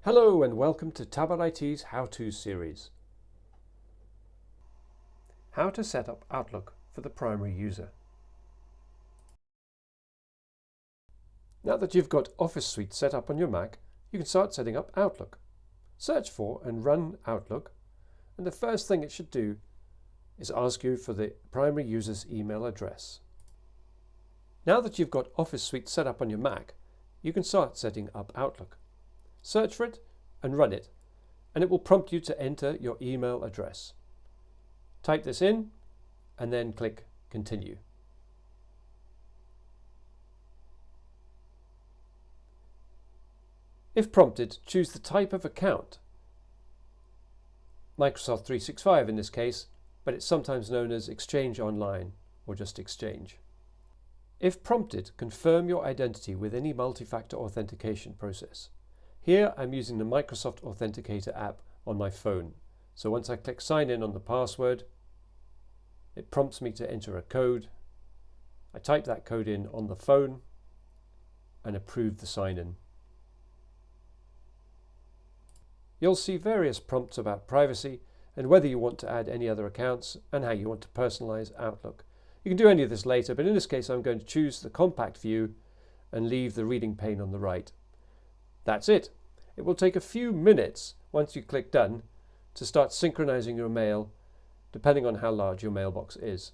Hello and welcome to Tabard IT's How-To series. How to set up Outlook for the primary user. Now that you've got Office Suite set up on your Mac, you can start setting up Outlook. Search for and run Outlook, and the first thing it should do is ask you for the primary user's email address. Now that you've got Office Suite set up on your Mac, you can start setting up Outlook. Search for it and run it, and it will prompt you to enter your email address. Type this in and then click Continue. If prompted, choose the type of account. Microsoft 365 in this case, but it's sometimes known as Exchange Online or just Exchange. If prompted, confirm your identity with any multi-factor authentication process. Here I'm using the Microsoft Authenticator app on my phone. So once I click Sign In on the password, it prompts me to enter a code. I type that code in on the phone and approve the sign-in. You'll see various prompts about privacy and whether you want to add any other accounts and how you want to personalize Outlook. You can do any of this later, but in this case I'm going to choose the compact view and leave the reading pane on the right. That's it. It will take a few minutes once you click Done to start synchronizing your mail, depending on how large your mailbox is.